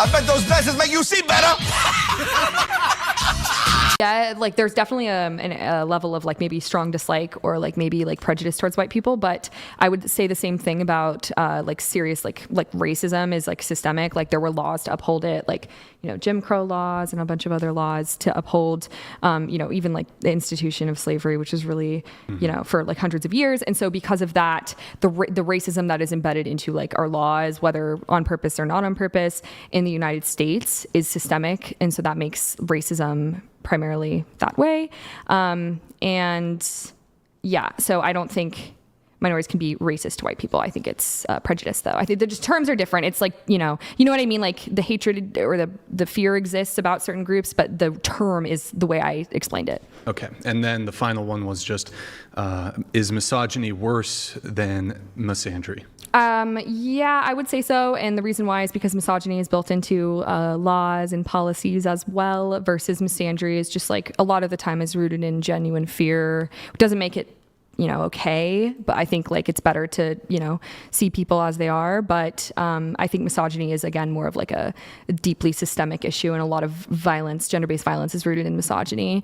I bet those glasses make you see better. Yeah, like there's definitely a level of like maybe strong dislike or like maybe like prejudice towards white people, but I would say the same thing about like serious like racism is like systemic. Like there were laws to uphold it, like Jim Crow laws and a bunch of other laws to uphold even like the institution of slavery, which is really for like hundreds of years. And so because of that, the racism that is embedded into like our laws, whether on purpose or not on purpose, in the United States is systemic, and so that makes racism primarily that way. So I don't think minorities can be racist to white people. I think it's prejudice, though. I think just terms are different. It's like, you know what I mean? Like the hatred or the fear exists about certain groups, but the term is the way I explained it. Okay. And then the final one was just, is misogyny worse than misandry? Yeah, I would say so. And the reason why is because misogyny is built into laws and policies as well, versus misandry is just like a lot of the time is rooted in genuine fear. It doesn't make it okay, but I think like it's better to see people as they are. But I think misogyny is again more of like a deeply systemic issue, and a lot of violence, gender-based violence, is rooted in misogyny,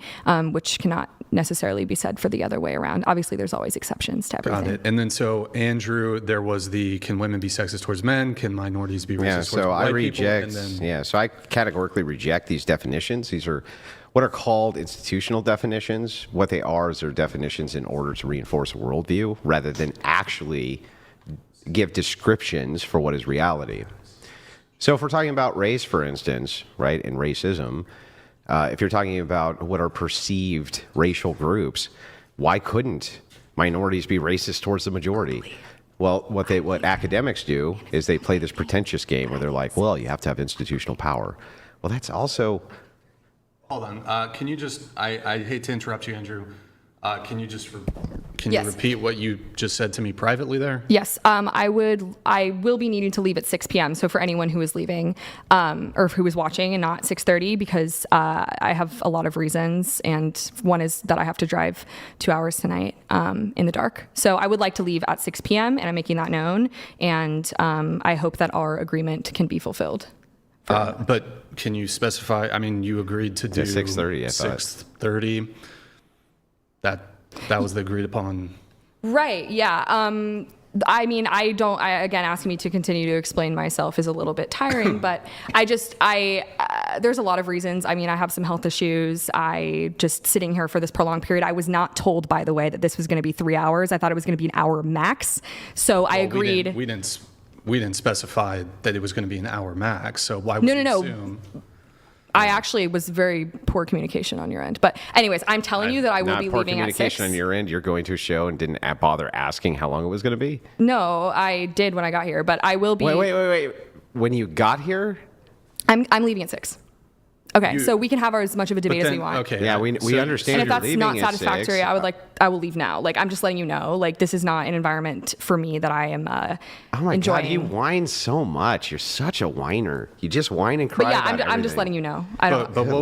which cannot necessarily be said for the other way around. Obviously there's always exceptions to everything. Got it. And then so Andrew, there was the can women be sexist towards men, can minorities be racist towards white people? So I categorically reject these definitions. These are what are called institutional definitions. What they are is they're definitions in order to reinforce a worldview rather than actually give descriptions for what is reality. So if we're talking about race, for instance, right, and racism, if you're talking about what are perceived racial groups, why couldn't minorities be racist towards the majority? Well, what academics do is they play this pretentious game where they're like, well, you have to have institutional power. Well, that's also... Hold on. Can you just, I hate to interrupt you, Andrew. Can you just, Yes. you repeat what you just said to me privately there? Yes. I will be needing to leave at 6 p.m. So for anyone who is leaving, or who is watching and not 6:30, because I have a lot of reasons. And one is that I have to drive 2 hours tonight in the dark. So I would like to leave at 6 p.m. and I'm making that known. And I hope that our agreement can be fulfilled. But can you specify, I mean, you agreed to do 6:30, I thought. 6:30. That was the agreed upon. Right. Yeah. I mean, again, asking me to continue to explain myself is a little bit tiring, but there's a lot of reasons. I mean, I have some health issues. I just sitting here for this prolonged period. I was not told, by the way, that this was going to be 3 hours. I thought it was going to be an hour max. So I agreed. We didn't specify that it was going to be an hour max, so why would we assume? I actually was very poor communication on your end. But anyways, I'm telling you that I will be leaving at 6. Not poor communication on your end? You're going to a show and didn't bother asking how long it was going to be? No, I did when I got here, but I will be... Wait. When you got here? I'm leaving at 6. Okay, so we can have as much of a debate as we want. Okay, yeah, we understand. And if that's not satisfactory, I will leave now. Like, I'm just letting you know. Like, this is not an environment for me that I am oh my enjoying. God, you whine so much. You're such a whiner. You just whine and cry. But yeah, about I'm just letting you know. I don't. But what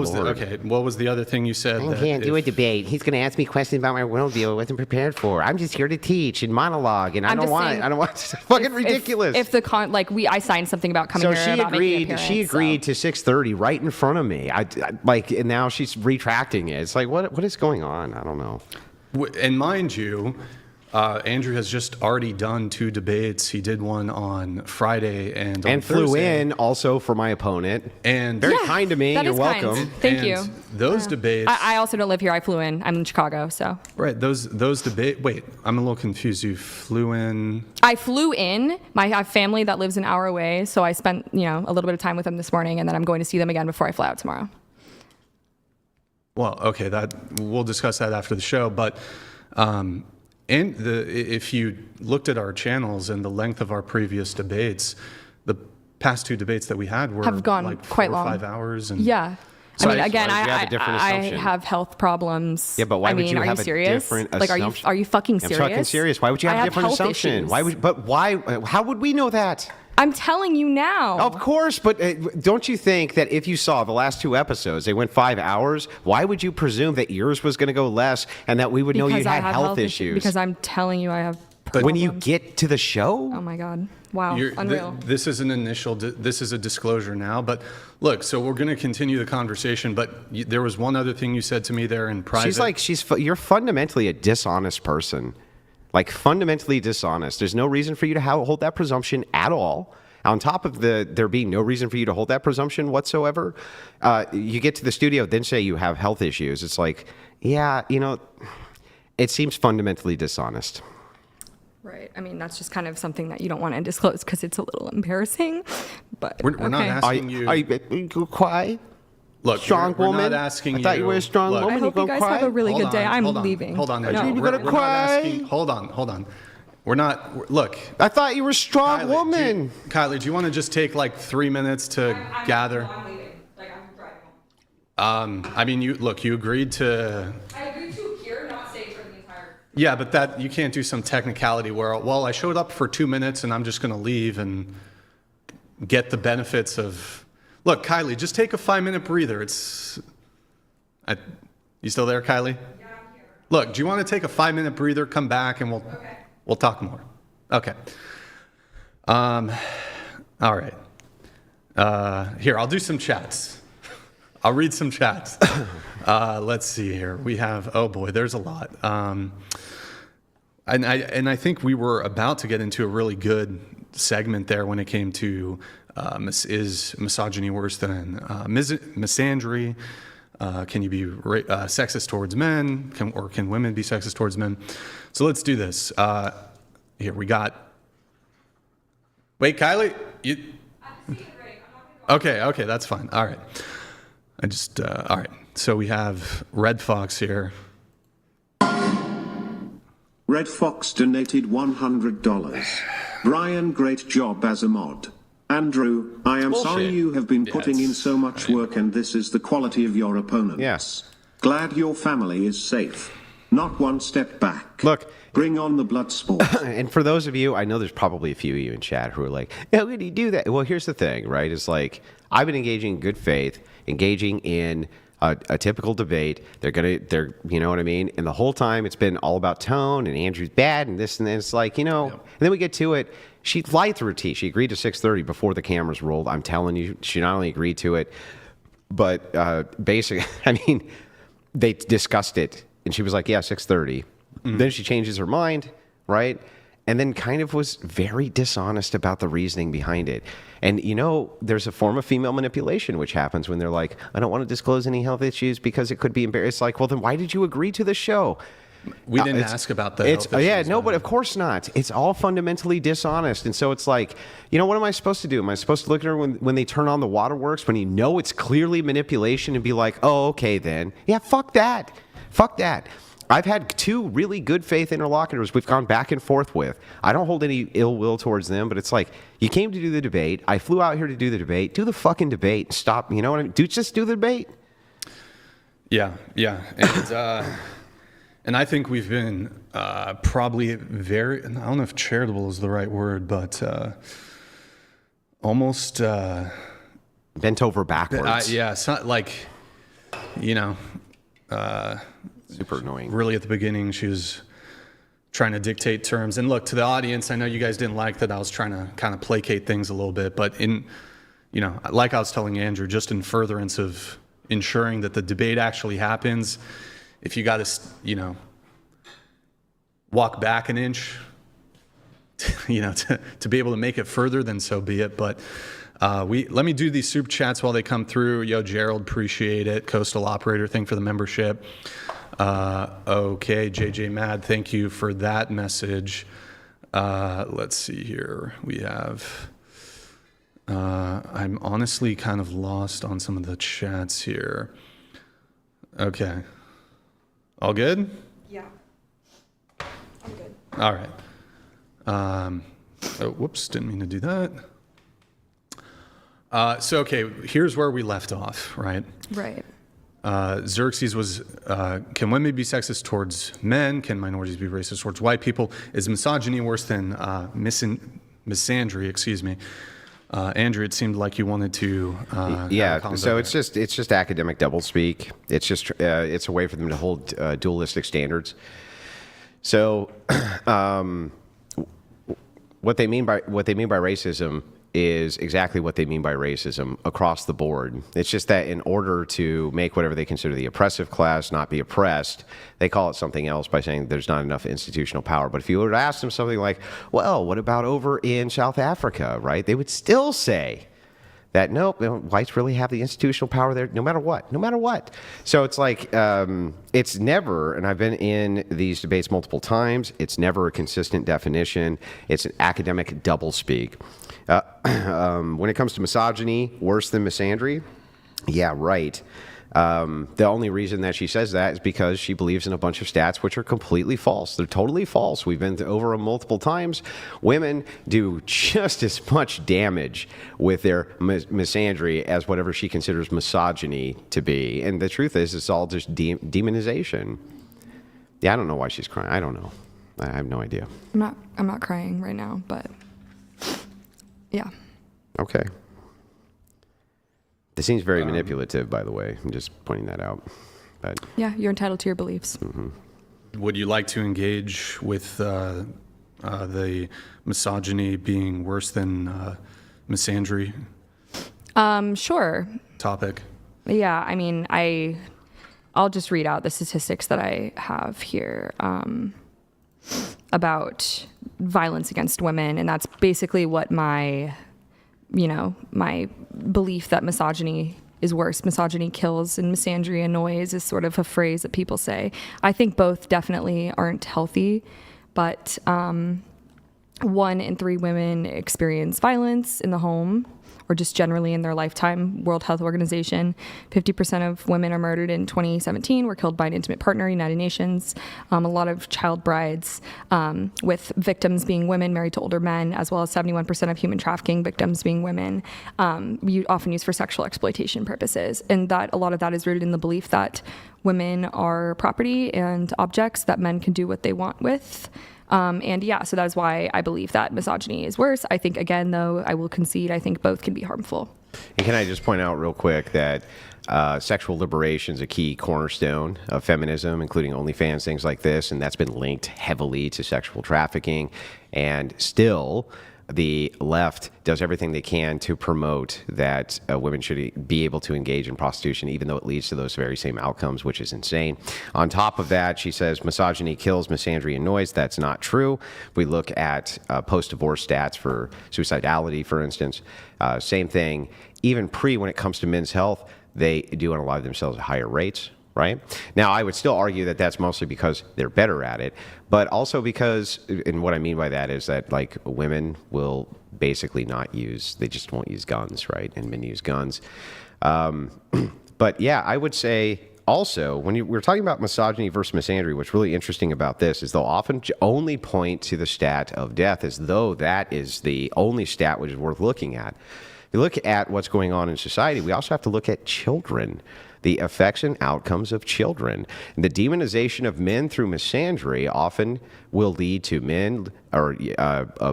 was the other thing you said? I can't do a debate. He's going to ask me questions about my worldview I wasn't prepared for. I'm just here to teach and monologue, and I don't want. It's fucking ridiculous. If I signed something about coming here. So she agreed to 6:30 right in front of me. And now she's retracting it. It's like, what is going on? I don't know. And mind you, Andrew has just already done 2 debates. He did one on Friday and on flew Thursday. in also for my opponent. And very kind to me. You're welcome. Kind. Thank you. Those debates. I also don't live here. I flew in. I'm in Chicago, so. Right. Those debates. Wait, I'm a little confused. You flew in. I flew in. I have family that lives an hour away, so I spent a little bit of time with them this morning, and then I'm going to see them again before I fly out tomorrow. Well, okay, we'll discuss that after the show. But if you looked at our channels and the length of our previous debates, the past 2 debates that we had have gone like quite 4 or long. 5 hours. And yeah. So I have health problems. Yeah, but why would you have a different assumption? Like, are you fucking serious? I'm fucking serious. Why would you have a different assumption? Issues. Why? How would we know that? I'm telling you now. Of course, but don't you think that if you saw the last 2 episodes, they went 5 hours, why would you presume that yours was going to go less and that we would know you had health issues? Because I'm telling you I have when you get to the show. Oh my God! Wow, unreal. This is an initial. This is a disclosure now. But look, so we're going to continue the conversation. But there was one other thing you said to me there in private. You're fundamentally a dishonest person, like fundamentally dishonest. There's no reason for you to hold that presumption at all. On top of there being no reason for you to hold that presumption whatsoever, you get to the studio, then say you have health issues. It's like, yeah, it seems fundamentally dishonest. Right. I mean, that's just kind of something that you don't want to disclose because it's a little embarrassing. But we're not asking you. Are you cry? Look, strong we're woman. not asking I thought you were a strong woman. I hope you guys have a really good day. I'm leaving. Hold on. No. We're gonna cry. not asking. Hold on. Look. I thought you were a strong woman. Kylie, do you want to just take like 3 minutes to gather? I'm leaving. Like, I'm driving home. I mean, you agreed to. I agreed to here, not stay for the entire. Yeah, but that you can't do some technicality where, well, I showed up for 2 minutes and I'm just going to leave and get the benefits of. Look, Kylie, just take a 5-minute breather. You still there, Kylie? Yeah, I'm here. Look, do you want to take a 5-minute breather? Come back and we'll talk more. Okay. All right. Here, I'll do some chats. I'll read some chats. Let's see here. We have, oh boy, there's a lot. And I think we were about to get into a really good segment there when it came to is misogyny worse than misandry? Can you be sexist towards men? Can women be sexist towards men? So let's do this. Here we got. Wait, Kylie. Okay, that's fine. All right. All right. So we have Red Fox here. Red Fox donated $100. Brian, great job as a mod. Andrew, I am sorry you have been putting in so much work and this is the quality of your opponents. Yes. Glad your family is safe. Not one step back. Look. Bring on the blood sport. And for those of you, I know there's probably a few of you in chat who are like, how could he do that? Well, here's the thing, right? It's like, I've been engaging in good faith, engaging in a typical debate. They're, you know what I mean? And the whole time it's been all about tone and Andrew's bad and this and that. It's like, and then we get to it. She lied through her teeth. She agreed to 6:30 before the cameras rolled. I'm telling you, she not only agreed to it, but basically, I mean, they discussed it. And she was like, yeah, 6:30. Then she changes her mind, right? And then kind of was very dishonest about the reasoning behind it. And, there's a form of female manipulation which happens when they're like, I don't want to disclose any health issues because it could be embarrassing. It's like, well, then why did you agree to the show? We didn't ask about the health issues. Yeah, no, but of course not. It's all fundamentally dishonest. And so it's like, what am I supposed to do? Am I supposed to look at her when they turn on the waterworks, when it's clearly manipulation and be like, oh, okay then. Yeah, fuck that. Fuck that. I've had 2 really good faith interlocutors we've gone back and forth with. I don't hold any ill will towards them, but it's like, you came to do the debate. I flew out here to do the debate. Do the fucking debate. Stop. You know what I mean? Just do the debate. Yeah. And I think we've been probably very, I don't know if charitable is the right word, but almost... bent over backwards. Yeah, it's not like, super annoying. Really, at the beginning, she was trying to dictate terms. And look, to the audience, I know you guys didn't like that I was trying to kind of placate things a little bit, but like I was telling Andrew, just in furtherance of ensuring that the debate actually happens, if you got to, walk back an inch, to be able to make it further, then so be it. But let me do these super chats while they come through. Yo, Gerald, appreciate it. Coastal Operator, thank for the membership. Okay, JJ Mad, thank you for that message. Let's see here. We have, I'm honestly kind of lost on some of the chats here. Okay. All good? Yeah. I'm good. All right. Whoops, didn't mean to do that. Okay, here's where we left off, right? Right. Xerxes was, can women be sexist towards men? Can minorities be racist towards white people? Is misogyny worse than misandry? Excuse me. Andrew, it seemed like you wanted to. So it's just academic doublespeak. It's just it's a way for them to hold dualistic standards. So what they mean by racism is exactly what they mean by racism across the board. It's just that in order to make whatever they consider the oppressive class not be oppressed, they call it something else by saying there's not enough institutional power. But if you were to ask them something like, well, what about over in South Africa, right? They would still say that, nope, whites really have the institutional power there no matter what. So it's like, it's never, and I've been in these debates multiple times, it's never a consistent definition. It's an academic doublespeak. When it comes to misogyny, worse than misandry, yeah, right. The only reason that she says that is because she believes in a bunch of stats which are completely false. They're totally false. We've been over them multiple times. Women do just as much damage with their misandry as whatever she considers misogyny to be. And the truth is, it's all just demonization. Yeah, I don't know why she's crying. I don't know. I have no idea. I'm not crying right now, but yeah. Okay. This seems very manipulative, by the way. I'm just pointing that out. But yeah, you're entitled to your beliefs. Mm-hmm. Would you like to engage with the misogyny being worse than misandry Sure. topic? Yeah, I mean, I'll just read out the statistics that I have here about violence against women, and that's basically what my belief that misogyny is worse. Misogyny kills and misandry annoys is sort of a phrase that people say. I think both definitely aren't healthy, but 1 in 3 women experience violence in the home or just generally in their lifetime. World Health Organization, 50% of women are murdered in 2017 were killed by an intimate partner, United Nations. A lot of child brides, with victims being women married to older men, as well as 71% of human trafficking victims being women, often used for sexual exploitation purposes. And that a lot of that is rooted in the belief that women are property and objects that men can do what they want with. So that is why I believe that misogyny is worse. I think, again, though, I will concede, I think both can be harmful. And can I just point out real quick that sexual liberation is a key cornerstone of feminism, including OnlyFans, things like this, and that's been linked heavily to sexual trafficking. And still, the left does everything they can to promote that women should be able to engage in prostitution, even though it leads to those very same outcomes, which is insane. On top of that, she says misogyny kills, misandry annoys. That's not true. We look at post-divorce stats for suicidality, for instance. Same thing. Even when it comes to men's health, they do unalive themselves at higher rates. Right? Now, I would still argue that that's mostly because they're better at it, but also because, and what I mean by that is that, like, women will basically they just won't use guns, right? And men use guns. But yeah, I would say also, when we're talking about misogyny versus misandry, what's really interesting about this is they'll often only point to the stat of death as though that is the only stat which is worth looking at. If you look at what's going on in society, we also have to look at children. The effects and outcomes of children. The demonization of men through misandry often will lead to men or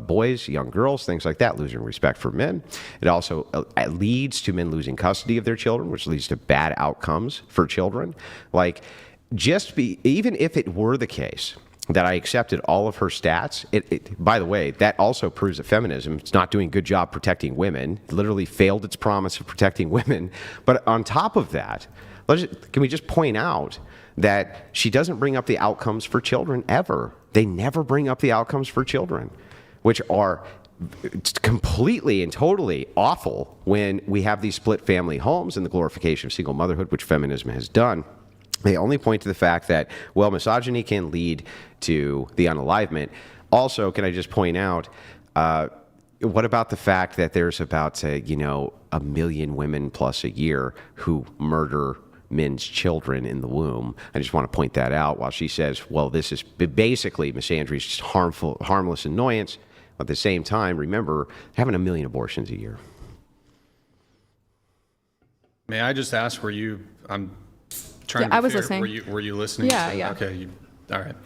boys, young girls, things like that, losing respect for men. It also leads to men losing custody of their children, which leads to bad outcomes for children. Like, even if it were the case that I accepted all of her stats, by the way, that also proves that feminism is not doing a good job protecting women. It literally failed its promise of protecting women. But on top of that, can we just point out that she doesn't bring up the outcomes for children ever? They never bring up the outcomes for children, which are completely and totally awful when we have these split family homes and the glorification of single motherhood, which feminism has done. They only point to the fact that, well, misogyny can lead to the unalivement. Also, can I just point out, what about the fact that there's about, 1 million women plus a year who murder men's children in the womb? I just want to point that out while she says, well, this is basically misandry is just harmless annoyance. At the same time, remember, having 1 million abortions a year. May I just ask, I'm trying to be I was fair, listening. Were you listening? Yeah. Okay. All right.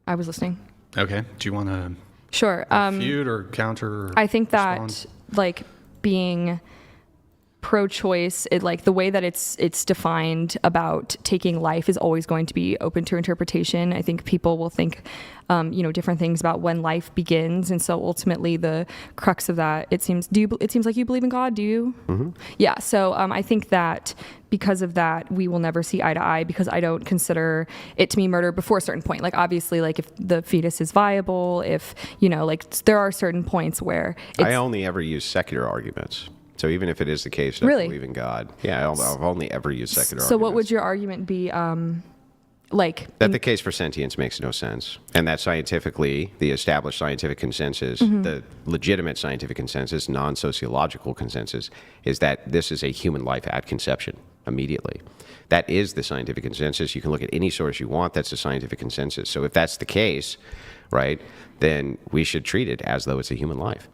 I was listening. Okay. Do you want to Sure. refute or counter? Or I think that respond? being pro-choice, it like the way that it's defined about taking life is always going to be open to interpretation. I think people will think different things about when life begins, and so ultimately the crux of that, it seems like you believe in God. Do you? Mm-hmm. Yeah. So I think that because of that, we will never see eye to eye, because I don't consider it to be murder before a certain point. Like, obviously, like if the fetus is viable, if like there are certain points where I only ever use secular arguments. So even if it is the case that I believe in God, I've only ever used secular arguments. So what would your argument be? That the case for sentience makes no sense, and that scientifically, the established scientific consensus, the legitimate scientific consensus, non-sociological consensus, is that this is a human life at conception immediately. That is the scientific consensus. You can look at any source you want. That's the scientific consensus. So if that's the case, right, then we should treat it as though it's a human life.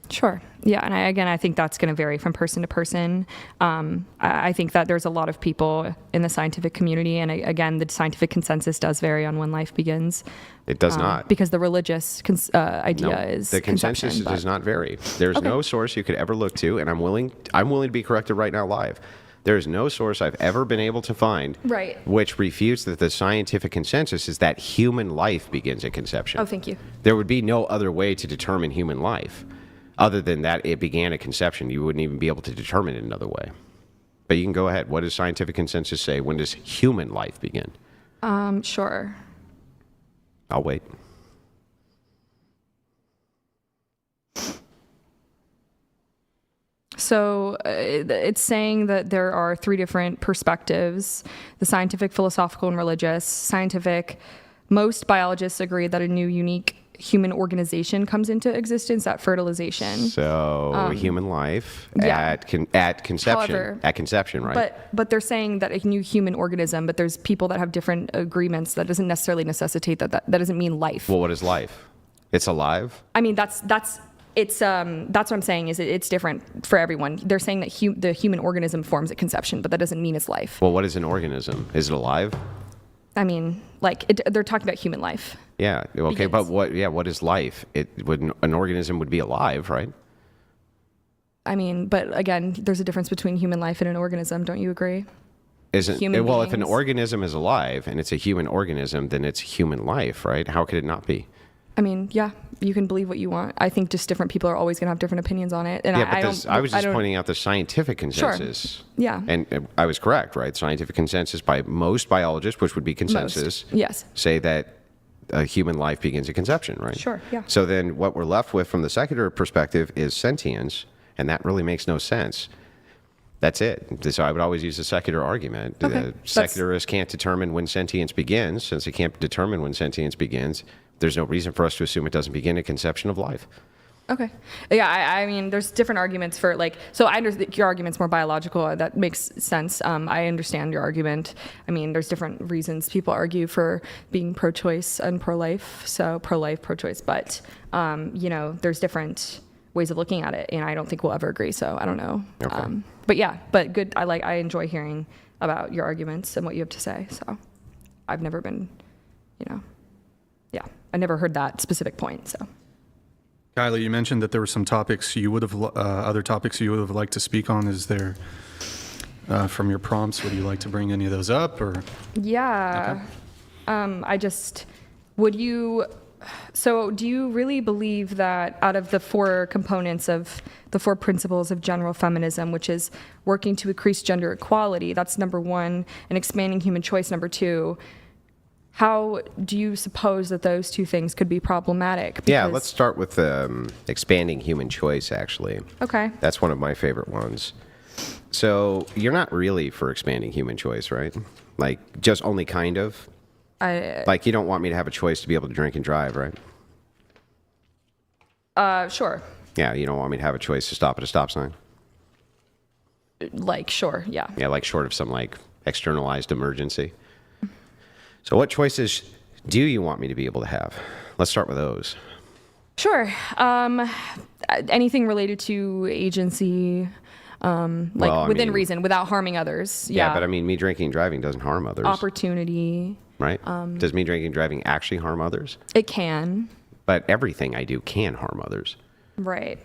Sure. Yeah. And I think that's going to vary from person to person. I think that there's a lot of people in the scientific community. And again, the scientific consensus does vary on when life begins. It does not. Because the religious idea is the consensus does not vary. There's no source you could ever look to, and I'm willing to be corrected right now live. There's no source I've ever been able to find which refutes that the scientific consensus is that human life begins at conception. Oh, thank you. There would be no other way to determine human life. Other than that, it began at conception. You wouldn't even be able to determine it another way. But you can go ahead. What does scientific consensus say? When does human life begin? Sure. I'll wait. So it's saying that there are three different perspectives: the scientific, philosophical, and religious. Scientific, most biologists agree that a new, unique human organization comes into existence at fertilization. So human life at conception. However, at conception, right? But they're saying that a new human organism, but there's people that have different agreements. That doesn't necessarily necessitate that doesn't mean life. Well, what is life? It's alive? I mean, that's what I'm saying is it's different for everyone. They're saying that the human organism forms at conception, but that doesn't mean it's life. Well, what is an organism? Is it alive? I mean, they're talking about human life. Yeah. Okay. Begins. But what is life? An organism would be alive, right? I mean, but again, there's a difference between human life and an organism. Don't you agree? If an organism is alive and it's a human organism, then it's human life, right? How could it not be? I mean, yeah, you can believe what you want. I think just different people are always going to have different opinions on it. And I was just pointing out the scientific consensus. Sure. Yeah. And I was correct, right? Scientific consensus by most biologists, which would be consensus, yes, say that a human life begins at conception, right? Sure, yeah. So then what we're left with from the secular perspective is sentience, and that really makes no sense. That's it. So I would always use the secular argument. Okay. Secularists can't determine when sentience begins. Since they can't determine when sentience begins, there's no reason for us to assume it doesn't begin at conception of life. Okay. Yeah, I mean, there's different arguments for so I understand your argument's more biological. That makes sense. I understand your argument. I mean, there's different reasons people argue for being pro-choice and pro-life. So pro-life, pro-choice. But, there's different ways of looking at it, and I don't think we'll ever agree. So I don't know. Okay. But good. I enjoy hearing about your arguments and what you have to say. So I've never been, I never heard that specific point. So. Kylie, you mentioned that there were some topics other topics you would have liked to speak on. Is there, from your prompts, would you like to bring any of those up, or? Yeah. Okay. So do you really believe that out of the four components of the four principles of general feminism, which is working to increase gender equality, that's number one, and expanding human choice, number two, how do you suppose that those two things could be problematic? Yeah, let's start with expanding human choice, actually. Okay. That's one of my favorite ones. So you're not really for expanding human choice, right? Like, just only kind of? Like, you don't want me to have a choice to be able to drink and drive, right? Sure. Yeah, you don't want me to have a choice to stop at a stop sign? Sure, yeah. Yeah, short of some, externalized emergency. So what choices do you want me to be able to have? Let's start with those. Sure. Anything related to agency, within reason, without harming others. Yeah, but I mean, me drinking and driving doesn't harm others. Opportunity. Right? Does me drinking and driving actually harm others? It can. But everything I do can harm others. Right.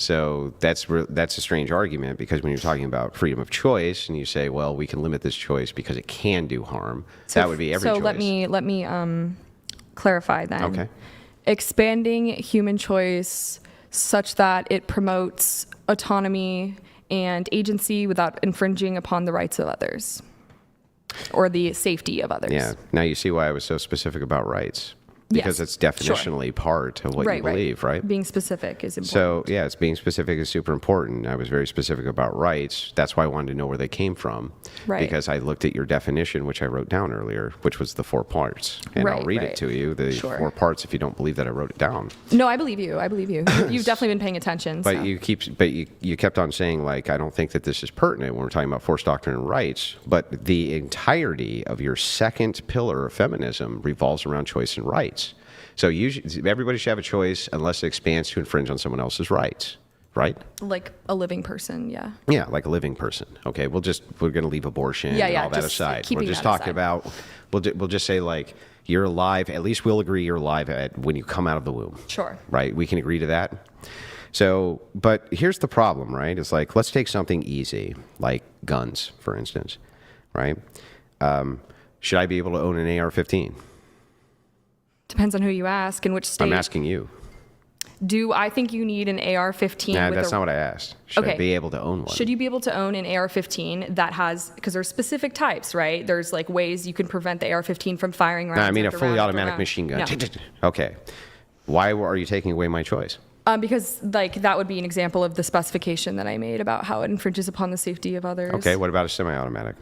So that's a strange argument, because when you're talking about freedom of choice and you say, well, we can limit this choice because it can do harm, that would be every choice. So let me clarify then. Okay. Expanding human choice such that it promotes autonomy and agency without infringing upon the rights of others or the safety of others. Yeah. Now you see why I was so specific about rights. Because Yes, it's definitionally part of what you believe, right? Being specific is important. So, yeah, it's being specific is super important. I was very specific about rights. That's why I wanted to know where they came from. Right. Because I looked at your definition, which I wrote down earlier, which was the 4 parts. And I'll read it to you, the 4 parts, if you don't believe that I wrote it down. No, I believe you. You've definitely been paying attention. But so. you kept on saying, like, I don't think that this is pertinent when we're talking about forced doctrine and rights. But the entirety of your second pillar of feminism revolves around choice and rights. So everybody should have a choice unless it expands to infringe on someone else's rights, right? Like a living person, yeah. Yeah, like a living person. Okay, we're going to leave abortion and all that aside. We're just talking about, we'll just say, like, you're alive. At least we'll agree you're alive when you come out of the womb. Sure. Right? We can agree to that. So, but here's the problem, right? It's like, let's take something easy, like guns, for instance, right? Should I be able to own an AR-15? Depends on who you ask and which state. I'm asking you. Do I think you need an AR-15? Nah, that's not what I asked. Should I be able to own one? Should you be able to own an AR-15 that has, because there's specific types, right? There's like ways you can prevent the AR-15 from firing rounds. No, I mean a after fully round after automatic round. machine gun. No. Okay. Why are you taking away my choice? Because like that would be an example of the specification that I made about how it infringes upon the safety of others. Okay, what about a semi-automatic?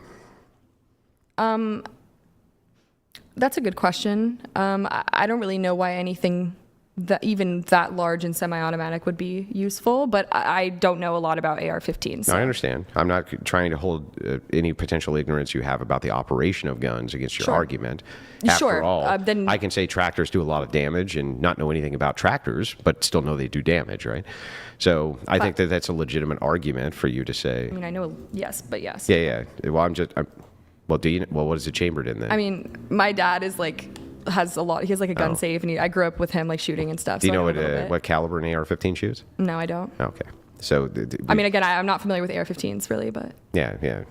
That's a good question. I don't really know why anything that even that large and semi-automatic would be useful, but I don't know a lot about AR-15s. So. No, I understand. I'm not trying to hold any potential ignorance you have about the operation of guns against your argument. After all, then I can say tractors do a lot of damage and not know anything about tractors, but still know they do damage, right? So I think that that's a legitimate argument for you to say. I mean, I know, yes, but yes. Yeah. Well, what is it chambered in then? I mean, my dad is like, has a lot, he has like a gun safe, and I grew up with him like shooting and stuff. Do you know so what caliber an AR-15 shoots? No, I don't. Okay. So, I mean, again, I'm not familiar with AR-15s really, but. Yeah.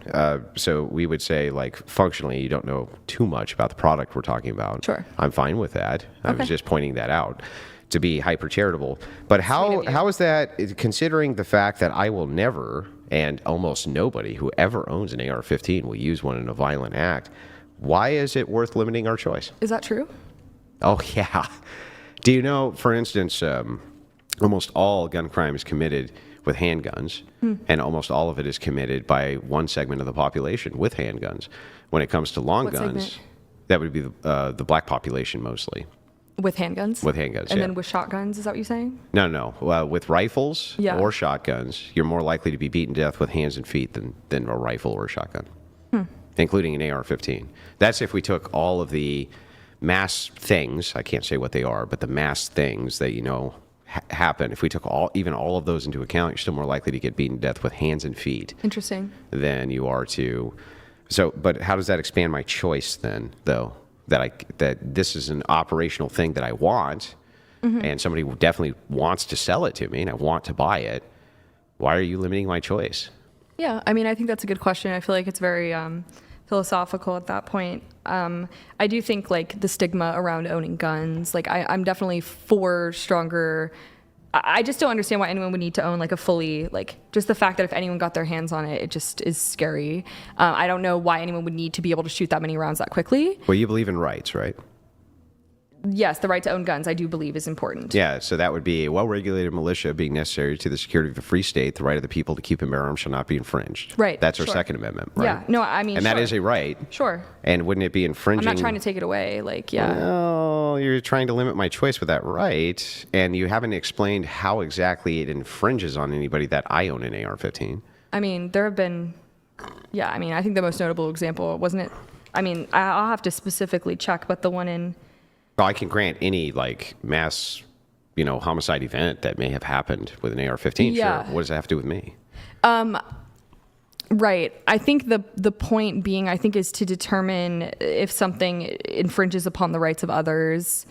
So we would say, like, functionally, you don't know too much about the product we're talking about. Sure. I'm fine with that. I Okay. was just pointing that out to be hyper charitable. But how is that, considering the fact that I will never, and almost nobody who ever owns an AR-15 will use one in a violent act, why is it worth limiting our choice? Is that true? Oh, yeah. Do you know, for instance, almost all gun crime is committed with handguns, and almost all of it is committed by one segment of the population with handguns. When it comes to long What guns, segment? that would be the black population mostly. With handguns? With handguns, And yeah. then with shotguns, is that what you're saying? No. With rifles Yeah. or shotguns, you're more likely to be beaten to death with hands and feet than a rifle or a shotgun, including an AR-15. That's if we took all of the mass things, I can't say what they are, but the mass things that happen. If we took even all of those into account, you're still more likely to get beaten to death with hands and feet Interesting. than you are to. So, but how does that expand my choice then, though? That this is an operational thing that I want, and somebody definitely wants to sell it to me, and I want to buy it. Why are you limiting my choice? Yeah, I mean, I think that's a good question. I feel like it's very philosophical at that point. I do think like the stigma around owning guns, like I'm definitely for stronger. I just don't understand why anyone would need to own like a fully, like just the fact that if anyone got their hands on it, it just is scary. I don't know why anyone would need to be able to shoot that many rounds that quickly. Well, you believe in rights, right? Yes, the right to own guns, I do believe, is important. Yeah, so that would be a well-regulated militia being necessary to the security of the free state. The right of the people to keep and bear arms shall not be infringed. Right. That's our sure. Second Amendment, right? Yeah. No, I mean, and sure. that is a right. Sure. And wouldn't it be infringing? I'm not trying to take it away. Like, yeah. Well, you're trying to limit my choice with that right, and you haven't explained how exactly it infringes on anybody that I own an AR-15. I mean, there have been, yeah, I mean, I think the most notable example, wasn't it? I mean, I'll have to specifically check, but the one in... Well, I can grant any, like, mass, homicide event that may have happened with an AR-15. Yeah. Sure. What does that have to do with me? Right. I think the point being, I think, is to determine if something infringes upon the rights of others.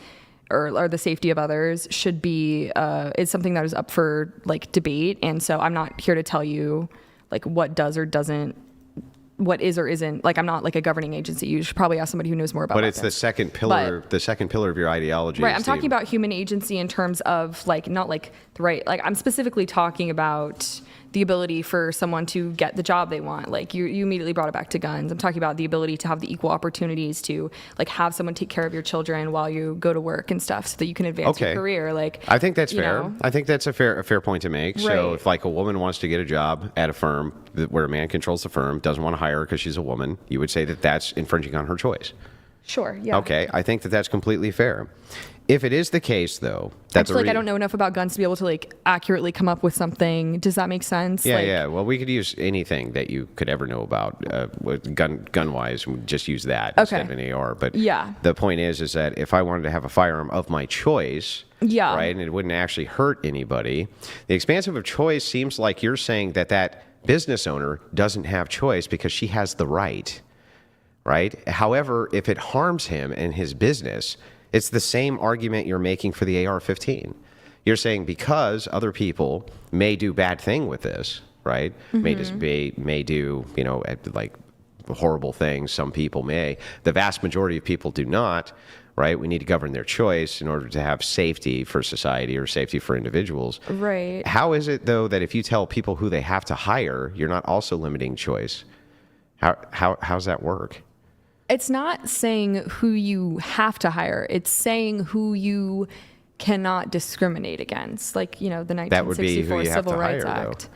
or the safety of others should be is something that is up for like debate. And so I'm not here to tell you like what does or doesn't, what is or isn't, like I'm not like a governing agency. You should probably ask somebody who knows more about But weapons. it's the second pillar, of your ideology. Right. I'm talking about human agency in terms of like, not like the right, like I'm specifically talking about the ability for someone to get the job they want. Like you immediately brought it back to guns. I'm talking about the ability to have the equal opportunities to like have someone take care of your children while you go to work and stuff so that you can advance your career. Like, I think that's you fair. know. I think that's a fair point to make. So Right. if like a woman wants to get a job at a firm where a man controls the firm, doesn't want to hire her because she's a woman, you would say that that's infringing on her choice. Sure. Yeah. Okay. I think that that's completely fair. If it is the case, though, that Actually, like I don't know enough about guns to be able to like accurately come up with something. Does that make sense? Yeah, like, yeah. Well, we could use anything that you could ever know about with gun wise. We just use that instead of an AR. But Yeah. the point is that if I wanted to have a firearm of my choice, Yeah. right, and it wouldn't actually hurt anybody, the expansive of choice seems like you're saying that business owner doesn't have choice because she has the right, right? However, if it harms him and his business, it's the same argument you're making for the AR-15. You're saying because other people may do bad thing with this, right? Mm-hmm. May do, like horrible things. Some people may. The vast majority of people do not, right? We need to govern their choice in order to have safety for society or safety for individuals. Right. How is it, though, that if you tell people who they have to hire, you're not also limiting choice? How's that work? It's not saying who you have to hire. It's saying who you cannot discriminate against. Like, the That would be who 1964 you have Civil to Rights hire, Act.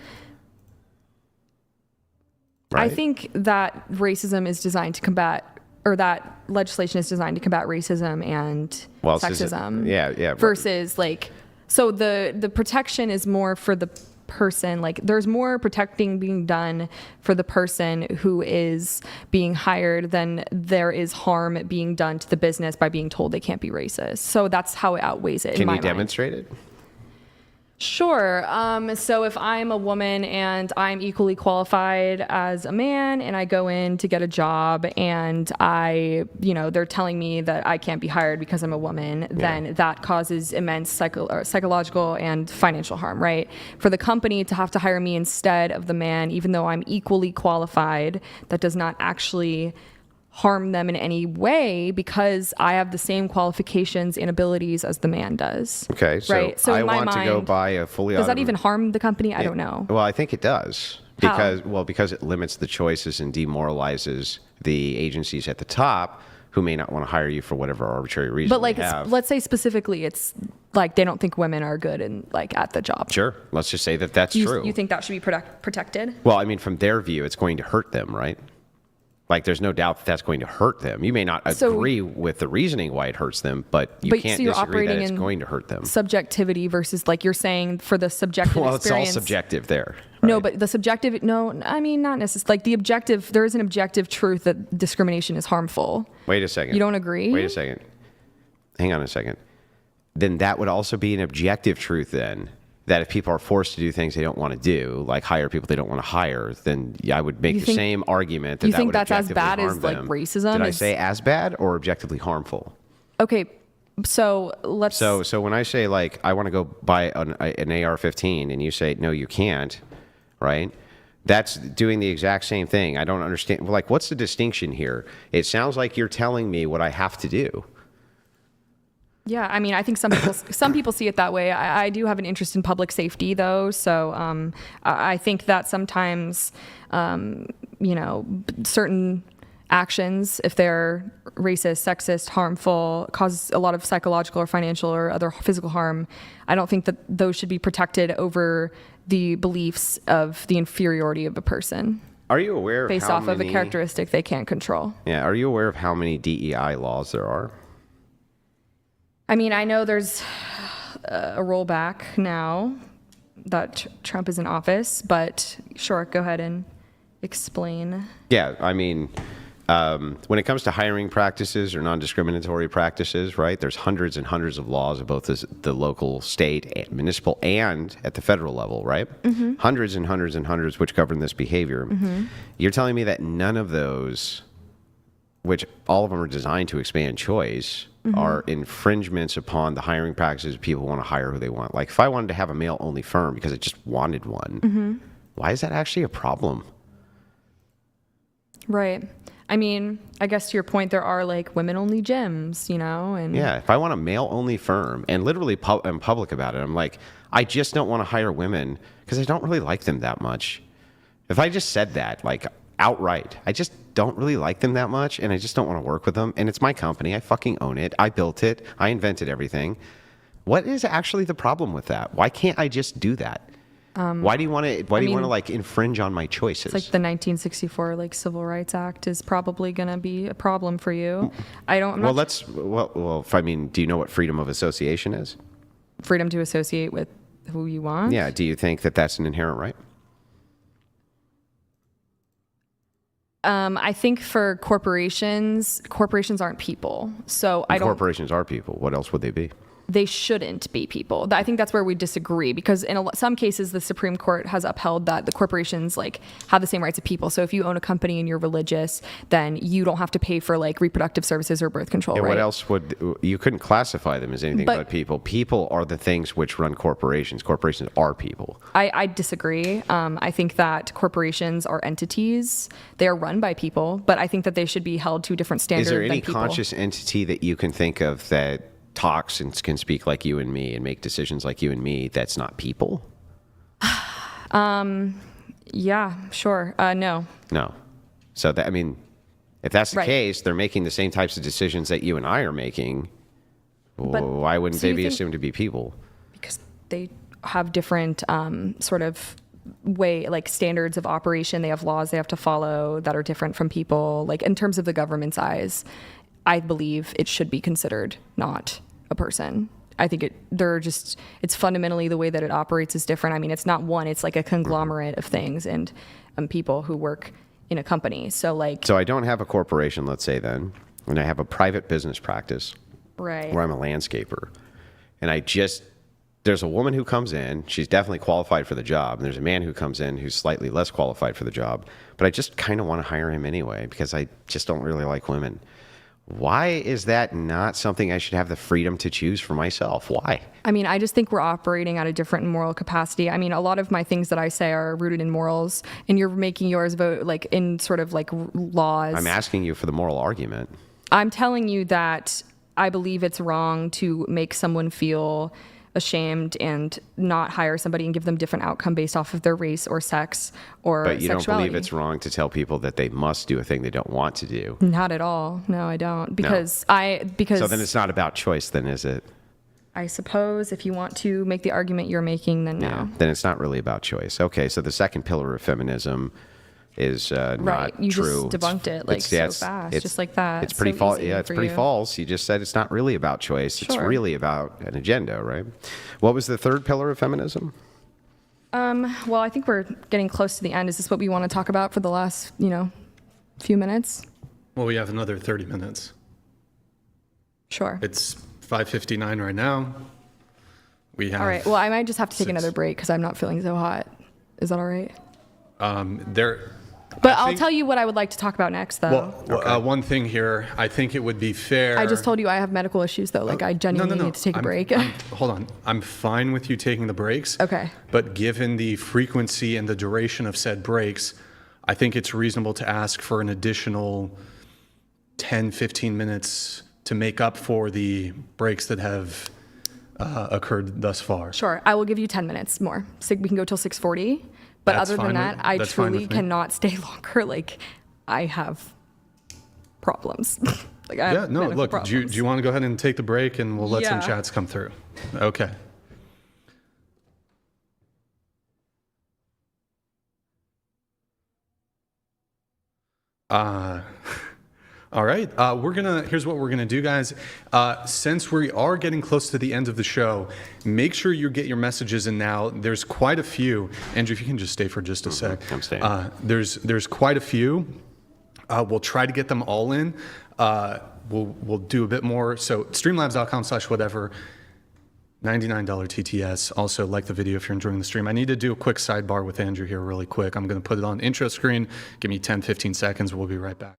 Right? I think that racism is designed to combat, or that legislation is designed to combat racism and sexism. Yeah. Versus like, so the protection is more for the person. Like there's more protecting being done for the person who is being hired than there is harm being done to the business by being told they can't be racist. So that's how it outweighs it. Can you demonstrate it? Sure. So if I'm a woman and I'm equally qualified as a man and I go in to get a job and they're telling me that I can't be hired because I'm a woman, then that causes immense psychological and financial harm, right? For the company to have to hire me instead of the man, even though I'm equally qualified, that does not actually harm them in any way because I have the same qualifications and abilities as the man does. Okay, so, right? So I in my want to go buy a fully does that even harm the company? I don't know. Well, I think it does because it limits the choices and demoralizes the agencies at the top who may not want to hire you for whatever arbitrary reason. But like, they have. let's say specifically, it's like they don't think women are good and like at the job. Sure, let's just say that that's true. You think that should be protected? Well, I mean, from their view, it's going to hurt them, right? Like, there's no doubt that that's going to hurt them. You may not agree with the reasoning why it hurts them, but you can't disagree that it's going to hurt them. Subjectivity versus, like you're saying, for the subjective experience. Well, it's all subjective there. Right? No, but the subjective, I mean, not necessarily. Like the objective, there is an objective truth that discrimination is harmful. Wait a second. You don't agree? Wait a second. Hang on a second. Then that would also be an objective truth then, that if people are forced to do things they don't want to do, like hire people they don't want to hire, then I would make the same argument that you that think would that's as objectively bad harm as like them. racism? Did I say as bad or objectively harmful? Okay, so let's. So when I say like I want to go buy an AR-15 and you say no, you can't, right? That's doing the exact same thing. I don't understand. Like, what's the distinction here? It sounds like you're telling me what I have to do. Yeah, I mean, I think some people see it that way. I do have an interest in public safety, though, so I think that sometimes, certain actions, if they're racist, sexist, harmful, cause a lot of psychological or financial or other physical harm, I don't think that those should be protected over the beliefs of the inferiority of a person. Are you aware of based off of a characteristic they can't control? Yeah. Are you aware of how many DEI laws there are? I mean, I know there's a rollback now that Trump is in office, but sure, go ahead and explain. Yeah, I mean, when it comes to hiring practices or non-discriminatory practices, right, there's hundreds and hundreds of laws at both the local, state, municipal, and at the federal level, right? Mm-hmm. Hundreds and hundreds and hundreds which govern this behavior. Mm-hmm. You're telling me that none of those which all of them are designed to expand choice, are infringements upon the hiring practices people want to hire who they want. Like if I wanted to have a male-only firm because I just wanted one, why is that actually a problem? Right. I mean, I guess to your point, there are like women-only gyms, you know, and Yeah, if I want a male-only firm, and literally I'm public about it, I'm like, I just don't want to hire women because I don't really like them that much. If I just said that, like outright, I just don't really like them that much, and I just don't want to work with them, and it's my company, I fucking own it, I built it, I invented everything. What is actually the problem with that? Why can't I just do that? Why do you want to? Why do you want to like infringe on my choices? it's like the 1964 like Civil Rights Act is probably going to be a problem for you. I'm well, not if I mean, do you know what freedom of association is? freedom to associate with who you want. Yeah. Do you think that that's an inherent right? I think for corporations aren't people. So I don't. Corporations are people. What else would they be? They shouldn't be people. I think that's where we disagree, because in some cases the Supreme Court has upheld that the corporations like have the same rights of people. So if you own a company and you're religious, then you don't have to pay for like reproductive services or birth control. And right? what else would you couldn't classify them as anything but people? People are the things which run corporations. Corporations are people. I disagree. I think that corporations are entities. They are run by people, but I think that they should be held to a different standard. Is there than any people. conscious entity that you can think of that talks and can speak like you and me and make decisions like you and me that's not people? Yeah, sure. No. So that, I mean, if that's the Right. case, they're making the same types of decisions that you and I are making. Why wouldn't so they you be think- assumed to be people? Because they have different sort of like standards of operation. They have laws they have to follow that are different from people. Like in terms of the government's eyes, I believe it should be considered not a person. I think it's fundamentally the way that it operates is different. I mean, it's not one, it's like a conglomerate of things and people who work in a company. So I don't have a corporation, let's say then, and I have a private business practice right. where I'm a landscaper. And there's a woman who comes in, she's definitely qualified for the job, and there's a man who comes in who's slightly less qualified for the job, but I just kind of want to hire him anyway because I just don't really like women. Why is that not something I should have the freedom to choose for myself? Why? I mean, I just think we're operating at a different moral capacity. I mean, a lot of my things that I say are rooted in morals, and you're making yours vote like in sort of like laws. I'm asking you for the moral argument. I'm telling you that I believe it's wrong to make someone feel ashamed and not hire somebody and give them different outcome based off of their race or sex or But you sexuality. don't believe it's wrong to tell people that they must do a thing they don't want to do. Not at all. No, I don't. Because So then it's not about choice then, is it? I suppose if you want to make the argument you're making, then no. Yeah. Then it's not really about choice. Okay, so the second pillar of feminism is Right. not You true. just debunked it like so fast, just like that. It's pretty So false. easy Yeah, it's for pretty you. false. You just said it's not really about choice. It's Sure. really about an agenda, right? What was the third pillar of feminism? Well, I think we're getting close to the end. Is this what we want to talk about for the last, few minutes? Well, we have another 30 minutes. Sure. It's 5:59 right now. We have. All right. Well, I might just have to take 6. another break because I'm not feeling so hot. Is that all right? But I'll tell you what I would like to talk about next, though. Well, one thing here, I think it would be fair. I just told you I have medical issues, though. Like, I genuinely need to take a break. Hold on. I'm fine with you taking the breaks. Okay. But given the frequency and the duration of said breaks, I think it's reasonable to ask for an additional 10, 15 minutes to make up for the breaks that have occurred thus far. Sure. I will give you 10 minutes more. So we can go till 6:40. But That's other than fine that, with- I that's fine truly with me. cannot stay longer. Like, I have problems. Like, I have Yeah, no, medical look, do problems. you want to go ahead and take the break and we'll let some Yeah. chats come through? Okay. All right. Here's what we're gonna do, guys. Since we are getting close to the end of the show, make sure you get your messages in now. There's quite a few. Andrew, if you can just stay for just a sec. I'm staying. There's quite a few. We'll try to get them all in. We'll do a bit more. So streamlabs.com/whatever. $99 TTS. Also, like the video if you're enjoying the stream. I need to do a quick sidebar with Andrew here really quick. I'm going to put it on intro screen. Give me 10, 15 seconds. We'll be right back.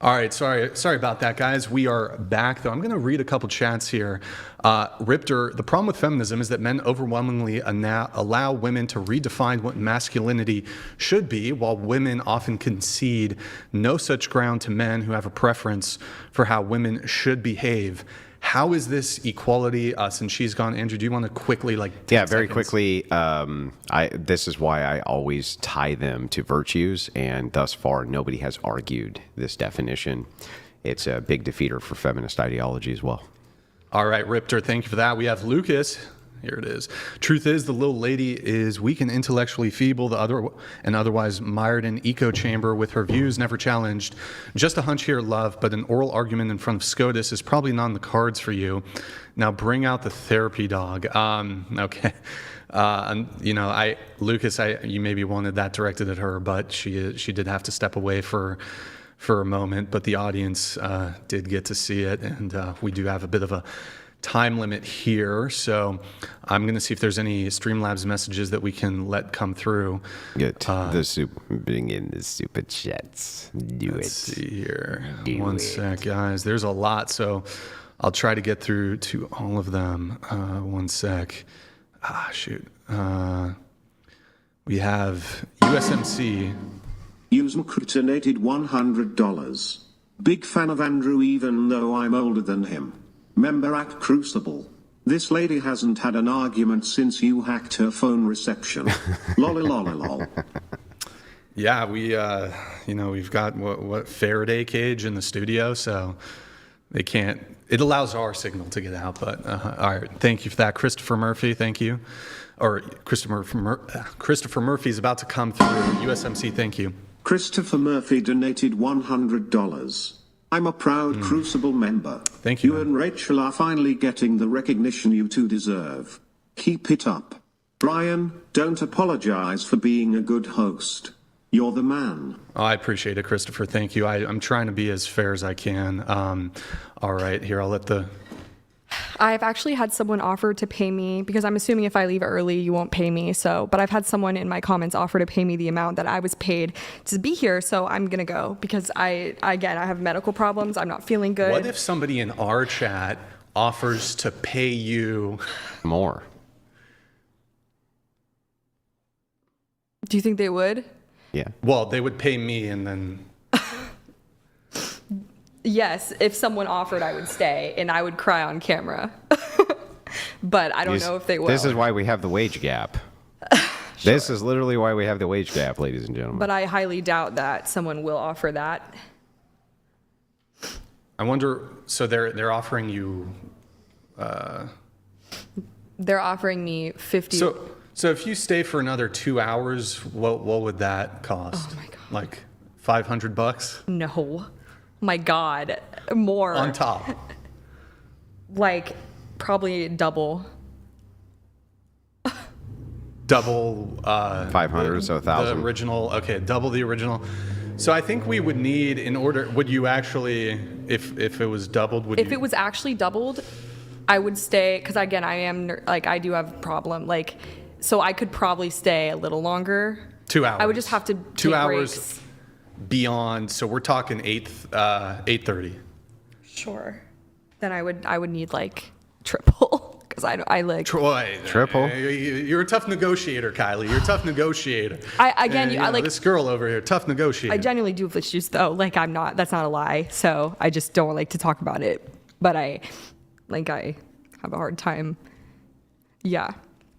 All right, sorry about that, guys. We are back, though. I'm going to read a couple chats here. Ripter, the problem with feminism is that men overwhelmingly allow women to redefine what masculinity should be, while women often concede no such ground to men who have a preference for how women should behave. How is this equality since she's gone? Andrew, do you want to quickly, like, 10 very seconds? quickly. This is why I always tie them to virtues, and thus far, nobody has argued this definition. It's a big defeater for feminist ideology as well. All right, Ripter, thank you for that. We have Lucas. Here it is. Truth is, the little lady is weak and intellectually feeble, and otherwise mired in echo chamber with her views never challenged. Just a hunch here, love, but an oral argument in front of SCOTUS is probably not in the cards for you. Now bring out the therapy dog. Okay. Lucas, you maybe wanted that directed at her, but she did have to step away for a moment, but the audience did get to see it, and we do have a bit of a time limit here, so I'm going to see if there's any Streamlabs messages that we can let come through. Bring in the super chats. Let's see here. One sec, guys. There's a lot, so I'll try to get through to all of them. One sec. Shoot. We have USMC. User donated $100. Big fan of Andrew even though I'm older than him. Member at Crucible. This lady hasn't had an argument since you hacked her phone reception. Lolly. Yeah, we've got what Faraday cage in the studio, so they can't. It allows our signal to get out. But all right, thank you for that, Christopher Murphy. Thank you. Or Christopher Murphy's about to come through. USMC, thank you. Christopher Murphy donated $100. I'm a proud Crucible member. Thank you. You and Rachel are finally getting the recognition you two deserve. Keep it up. Brian, don't apologize for being a good host. You're the man. Oh, I appreciate it, Christopher. Thank you. I'm trying to be as fair as I can. All right, here, I'll let the... I've actually had someone offer to pay me, because I'm assuming if I leave early, you won't pay me. But I've had someone in my comments offer to pay me the amount that I was paid to be here. So I'm going to go because I have medical problems. I'm not feeling good. What if somebody in our chat offers to pay you more? Do you think they would? Yeah. Well, they would pay me and then... Yes, if someone offered, I would stay, and I would cry on camera. But I don't know if they will. This is why we have the wage gap. Sure. This is literally why we have the wage gap, ladies and gentlemen. But I highly doubt that someone will offer that. I wonder, so they're offering you... They're offering me 50... So if you stay for another 2 hours, what would that cost? Oh, my God. Like $500? No. My God, more. On top. Like, probably double. Double 500 or so, 1,000. The original, okay, double the original. So I think we would need, in order, would you actually, if it was doubled, would you? If it was actually doubled, I would stay, because again, I do have a problem, like, so I could probably stay a little longer. 2 hours. I would just have to 2 take hours breaks. Beyond, so we're talking 8:30. Sure. Then I would need like triple, because I like Troy. Triple? You're a tough negotiator, Kylie. You're a tough negotiator. I like this girl over here, tough negotiator. I genuinely do have issues though. Like that's not a lie. So I just don't like to talk about it. But I have a hard time. Yeah.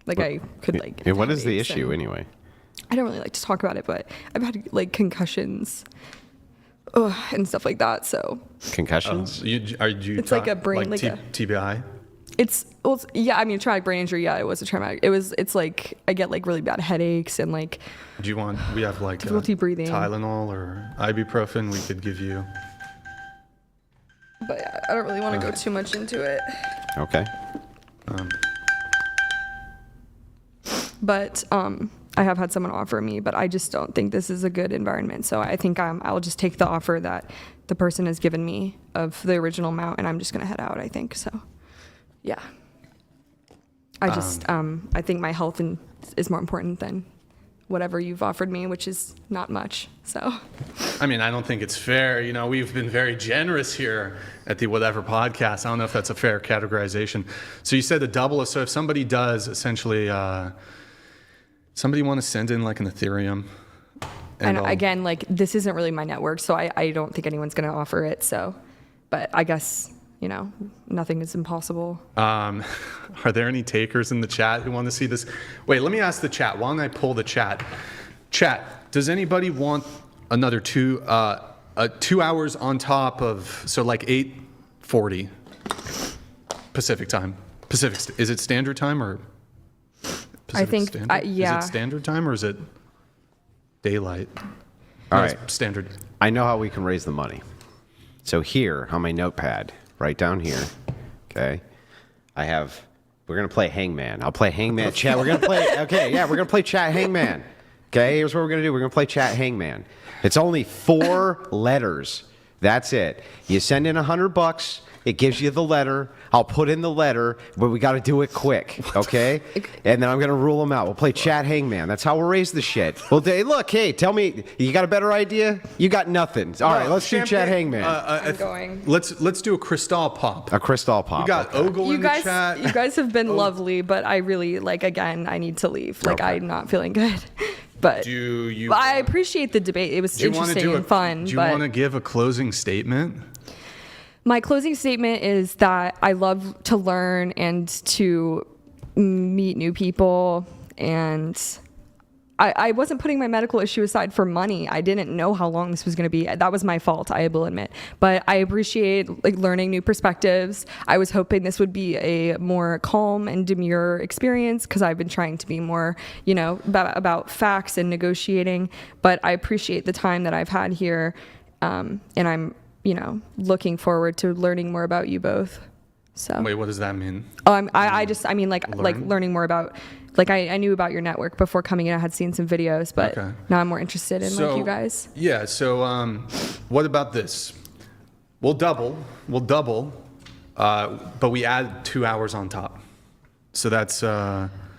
Like I could like. And what is the issue anyway? I don't really like to talk about it, but I've had like concussions and stuff like that. So concussions? It's like a brain, like a TBI. Yeah. I mean, traumatic brain injury. Yeah, it was a traumatic. It's like I get like really bad headaches and like. Do you want? We have like difficulty breathing. Tylenol or ibuprofen. We could give you. But yeah, I don't really want to go too much into it. Okay. But I have had someone offer me, but I just don't think this is a good environment. So I think I'll just take the offer that the person has given me of the original amount, and I'm just gonna head out. I think so. Yeah. I just I think my health is more important than whatever you've offered me, which is not much. So, I mean, I don't think it's fair. You know, we've been very generous here at the Whatever podcast. I don't know if that's a fair categorization. So you said the double. So if somebody does essentially, somebody want to send in like an Ethereum. And again, like this isn't really my network, so I don't think anyone's going to offer it. So, but I guess, you know, nothing is impossible. Are there any takers in the chat who want to see this? Wait, let me ask the chat. Why don't I pull the chat? Chat, does anybody want another 2 hours on top of, so like 8:40 Pacific time? Is it standard time or Pacific I think, standard? yeah. Is it standard time or is it daylight? All No, right. it's standard. I know how we can raise the money. So here on my notepad, right down here, okay, we're going to play Hangman. I'll play Hangman. Chat, we're going to play, okay, yeah, we're going to play Chat Hangman. Okay, here's what we're going to do. We're going to play Chat Hangman. It's only 4 letters. That's it. You send in $100. It gives you the letter. I'll put in the letter, but we got to do it quick, okay? And then I'm going to rule them out. We'll play Chat Hangman. That's how we'll raise the shit. Well, look, hey, tell me, you got a better idea? You got nothing. All right, let's do Chat Hangman. I'm going. Let's do a crystal pop. A crystal pop. We got okay. Ogle You in guys, the chat. you guys have been lovely, but I really, like, again, I need to leave. Like, Okay. I'm not feeling good. But I appreciate the debate. It was interesting and fun. Do you want to give a closing statement? My closing statement is that I love to learn and to meet new people, and I wasn't putting my medical issue aside for money. I didn't know how long this was going to be. That was my fault, I will admit. But I appreciate like learning new perspectives. I was hoping this would be a more calm and demure experience because I've been trying to be more, you know, about facts and negotiating. But I appreciate the time that I've had here, and I'm, you know, looking forward to learning more about you both. So Wait, what does that mean? Oh, I mean like learning more about, like I knew about your network before coming in. I had seen some videos, but Okay. now I'm more interested in like you guys. Yeah. So, what about this? We'll double, but we add 2 hours on top. So that's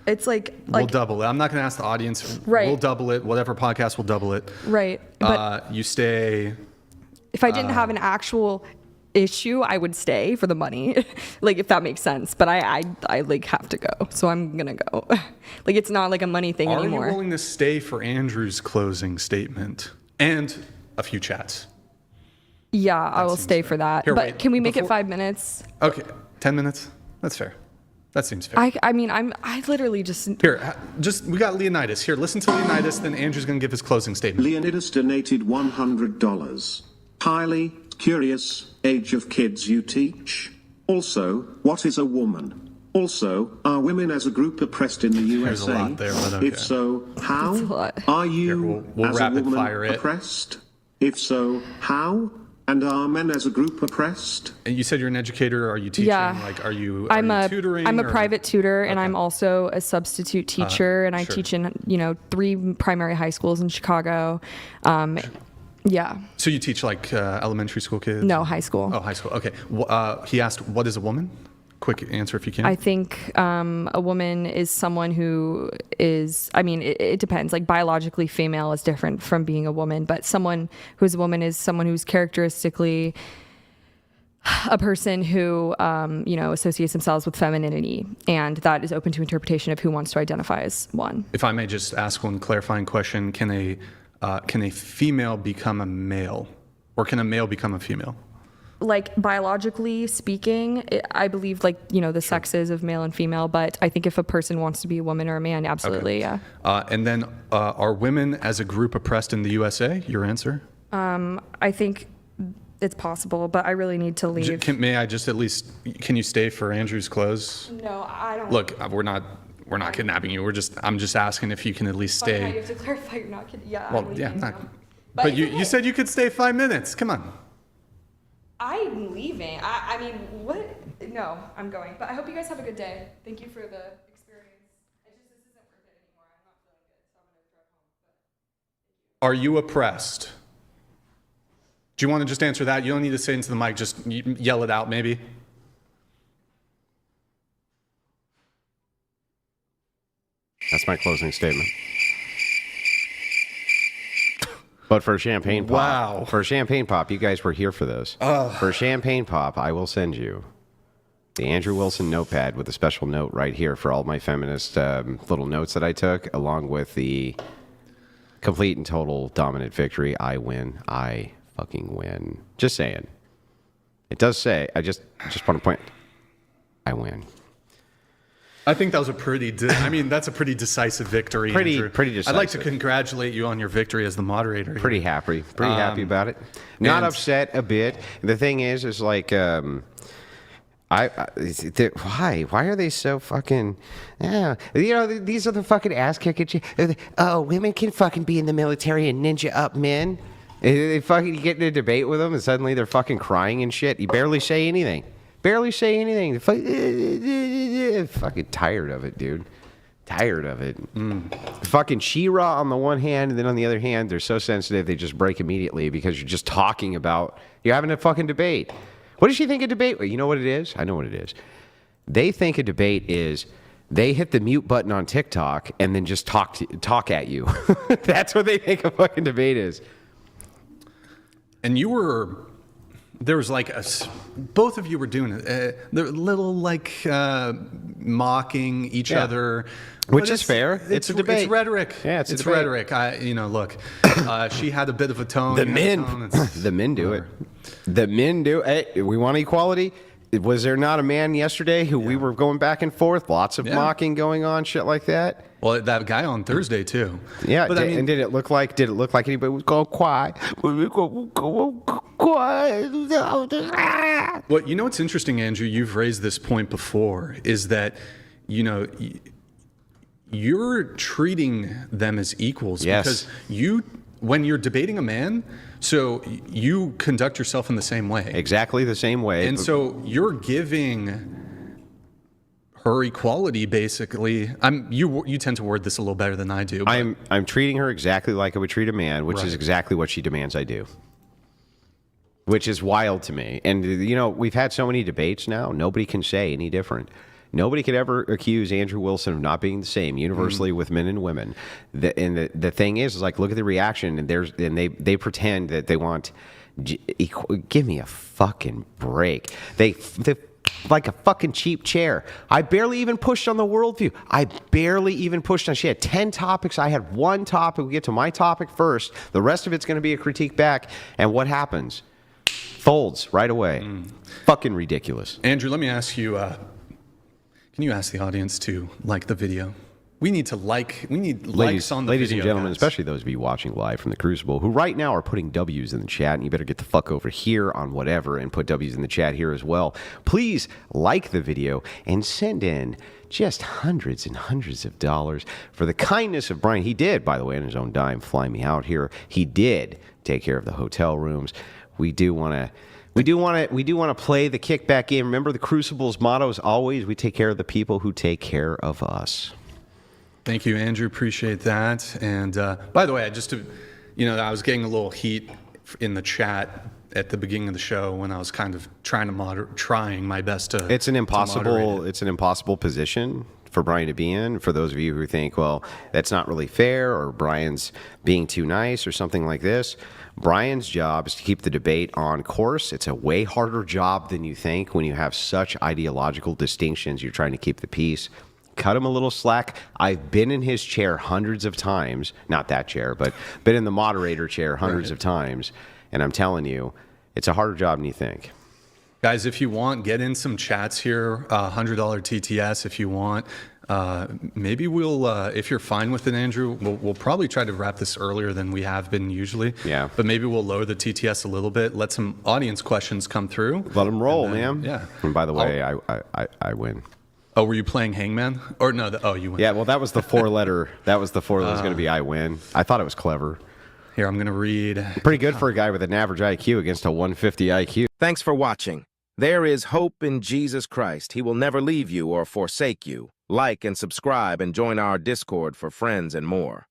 It's like we'll double it. I'm not going to ask the audience. Right. We'll double it. Whatever podcast, we'll double it. right. But You stay. if I didn't have an actual issue, I would stay for the money, like if that makes sense. But I like have to go, so I'm gonna go. Like it's not like a money thing Are anymore. you willing to stay for Andrew's closing statement and a few chats? Yeah, I will seems stay fair. for that. Here, but wait, can we make it before- 5 minutes? Okay, 10 minutes. That's fair. That seems fair. I mean, I literally just. Here, we got Leonidas. Here, listen to Leonidas, then Andrew's going to give his closing statement. Leonidas donated $100. Highly curious, age of kids you teach? Also, what is a woman? Also, are women as a group oppressed in the USA? There's a lot there, but okay. If so, how? That's a lot. Are you Here, we'll as a rapid woman fire it. oppressed? If so, how? And are men as a group oppressed? And you said you're an educator. Are you teaching? Yeah. Like, are you tutoring? I'm a or- private tutor, and Okay. I'm also a substitute teacher, and I sure. teach in 3 primary high schools in Chicago. Yeah, So you teach like elementary school kids? no, high school. Oh, high school. Okay. He asked, what is a woman? Quick answer if you can. I think a woman is someone who is, I mean, it depends. Like biologically, female is different from being a woman, but someone who's a woman is someone who's characteristically a person who, associates themselves with femininity, and that is open to interpretation of who wants to identify as one. If I may just ask one clarifying question, can a female become a male, or can a male become a female? Like biologically speaking, I believe the sexes of male and female, but I think if a person wants to be a woman or a man, absolutely, yeah. And then, are women as a group oppressed in the USA? Your answer? I think it's possible, but I really need to leave. May I just at least, can you stay for Andrew's close? No, I don't. Look, we're not kidnapping you. I'm just asking if you can at least But now you stay. have to clarify you're not kidding. Yeah. Well, I'm yeah, leaving not, now. but it's you okay. said you could stay 5 minutes. Come on. I'm leaving. I mean, what? No, I'm going. But I hope you guys have a good day. Thank you for the experience. This isn't worth it anymore. I'm not feeling good, so I'm gonna drive home. Are you oppressed? Do you want to just answer that? You don't need to say into the mic. Just yell it out, maybe. That's my closing statement. But for Champagne Pop, Wow. for Champagne Pop, you guys were here for those. For Champagne Pop, I will send you the Andrew Wilson notepad with a special note right here for all my feminist little notes that I took, along with the complete and total dominant victory. I win. I fucking win. Just saying. It does say, I just want to point, I win. I think that was a pretty, that's a pretty decisive victory. Andrew. Pretty decisive. I'd like to congratulate you on your victory as the moderator. Here. Pretty happy about it. Not upset a bit. The thing is like, why are they so fucking? These are the fucking ass kicking. Oh, women can fucking be in the military and ninja up men. They fucking get in a debate with them, and suddenly they're fucking crying and shit. You barely say anything. Fucking tired of it, dude. Tired of it. Fucking She-Ra on the one hand, and then on the other hand, they're so sensitive they just break immediately because you're just talking about, you're having a fucking debate. What does she think a debate? You know what it is? I know what it is. They think a debate is they hit the mute button on TikTok and then just talk at you. That's what they think a fucking debate is. And there was like both of you were doing it. They're little like mocking each other. Which is fair. It's a debate. It's rhetoric. Yeah, it's a debate. rhetoric. Look, she had a bit of a tone. The men do it. The men do. Hey, we want equality. Was there not a man yesterday who we were going back and forth? Lots of mocking going on, shit like that. Well, that guy on Thursday too. Yeah, but and did it look like anybody was going quiet? Well, what's interesting, Andrew? You've raised this point before. Is that you're treating them as equals because when you're debating a man. So you conduct yourself in the same way. Exactly the same way. And so you're giving her equality, basically. You tend to word this a little better than I do. I'm treating her exactly like I would treat a man, which is exactly what she demands I do. Which is wild to me. And, we've had so many debates now. Nobody can say any different. Nobody could ever accuse Andrew Wilson of not being the same universally with men and women. The thing is like, look at the reaction, and they pretend that they want. Give me a fucking break. They like a fucking cheap chair. I barely even pushed on the worldview. I barely even pushed on. She had 10 topics. I had one topic. We get to my topic first. The rest of it's going to be a critique back. And what happens? Folds right away. Fucking ridiculous. Andrew, let me ask you. Can you ask the audience to like the video? We need likes on the video. Ladies and gentlemen, guys. Especially those of you watching live from the Crucible, who right now are putting W's in the chat, and you better get the fuck over here on whatever and put W's in the chat here as well. Please like the video and send in just hundreds and hundreds of dollars for the kindness of Brian. He did, by the way, on his own dime, fly me out here. He did take care of the hotel rooms. We do want to play the kickback game. Remember, the Crucible's motto is always, we take care of the people who take care of us. Thank you, Andrew. Appreciate that. And by the way, I was getting a little heat in the chat at the beginning of the show when I was kind of trying my best to. It's an impossible position for Brian to be in. For those of you who think, well, that's not really fair, or Brian's being too nice, or something like this. Brian's job is to keep the debate on course. It's a way harder job than you think when you have such ideological distinctions. You're trying to keep the peace. Cut him a little slack. I've been in his chair hundreds of times. Not that chair, but been in the moderator chair hundreds of times. And I'm telling you, it's a harder job than you think. Guys, if you want, get in some chats here. $100 TTS if you want. Maybe we'll, if you're fine with it, Andrew, we'll probably try to wrap this earlier than we have been usually. Yeah. But maybe we'll lower the TTS a little bit. Let some audience questions come through. Let them roll, man. Yeah. And by the way, I win. Oh, were you playing Hangman? Or no? You win. Yeah. Well, that was the four-letter. That was going to be I win. I thought it was clever. Here, I'm going to read. Pretty good for a guy with an average IQ against a 150 IQ. Thanks for watching. There is hope in Jesus Christ. He will never leave you or forsake you. Like and subscribe and join our Discord for friends and more.